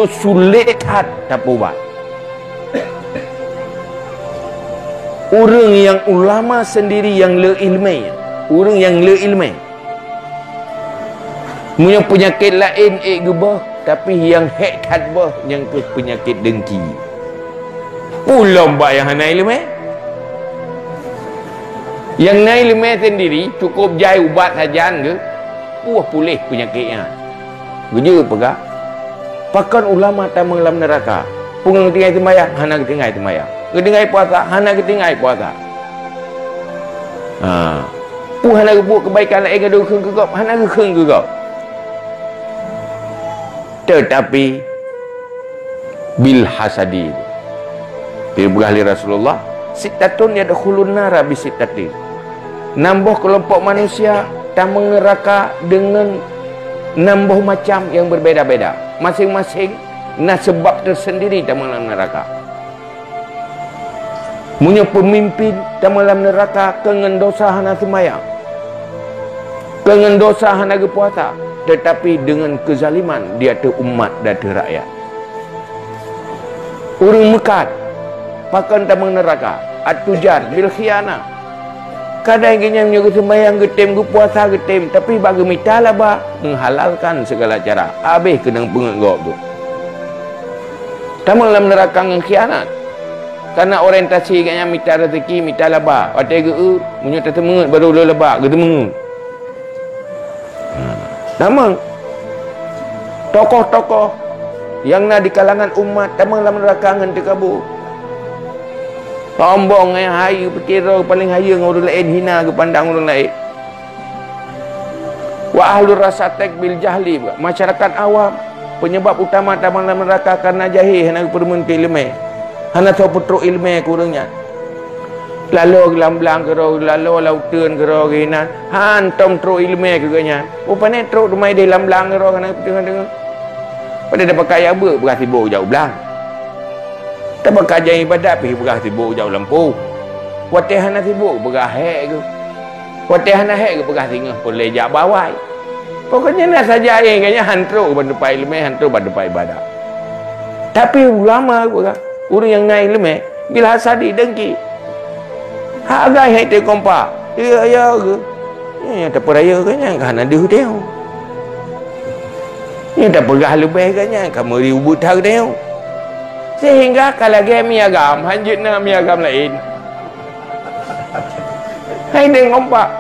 sulit hat tak buat. Orang yang ulama sendiri yang le ilmi, orang yang le ilmi, punya penyakit lain gebah, tapi yang hek hat bah yang ke penyakit dengki. Pulau mbak yang hana ilmi, yang naik ilmi sendiri cukup jai ubat saja ke, puas pulih penyakitnya. Gede pegak. Pakan ulama tamang dalam neraka. Pungang ketinggai temayang, hana ketinggai temayang. Ketinggai puasa, hana ketinggai puasa. Hana kebuat kebaikan lain ke kheng kegop, hana ke kheng kegop. Tetapi bil hasadi. Bila berahli Rasulullah, sitatun yadkhulun nara bisitatin. Nambah kelompok manusia tamang neraka dengan nambah macam yang berbeza-beza. Masing-masing nak sebab tersendiri dalam neraka. Punya pemimpin dalam neraka kengen dosa hana semayang, kengen dosa hana puasa, tetapi dengan kezaliman dia ada umat dan ada rakyat. Orang mekat pakan dalam neraka, at-tujar bil khianah. Kadang kenyang menyuruh sembahyang getem, puasa getem, tapi bagi mita lah bah menghalalkan segala cara. Habis kena pengegok tu. Tamu dalam neraka dengan khianat. Karena orientasi kayaknya mita rezeki, mita lah bah. Waktu itu, punya tak temengut baru lo lebak, gitu mengut. Namun, tokoh-tokoh yang nak di kalangan umat, tamu dalam neraka dengan terkabur. Sombong yang hayu perkira paling hayu dengan orang lain, hina ke pandang orang lain. Wa ahlur rasatek bil jahli, masyarakat awam penyebab utama dalam neraka karena jahil, hana permen ke ilmu, hana tahu putruk ilmu kurangnya. Lalu gelamblang kero, lalu lautan kero kena, hantam truk ilmu keganya. Rupanya truk rumai dia lamblang kero kena tengah-tengah. Pada dapat kaya berarti bau jauh belang. Tak berkajian ibadat pergi berah sibuk jauh lampu. Watih hana sibuk berah hek ke. Watih hana hek ke berah tinggal pun lejak bawai. Pokoknya nak saja yang kayaknya hantu pada depan ilmu, hantu pada depan ibadat. Tapi ulama berah, orang yang naik ilmu bila hasadi dengki. Hak agai hek te kompak. Ya ke. Ya tak peraya kanya kan ada dia. Ya tak perah lebih kanya kamu ribu tahun dia. Sehingga kalau dia miagam, hanjut na miagam lain. Hai dengan kompak.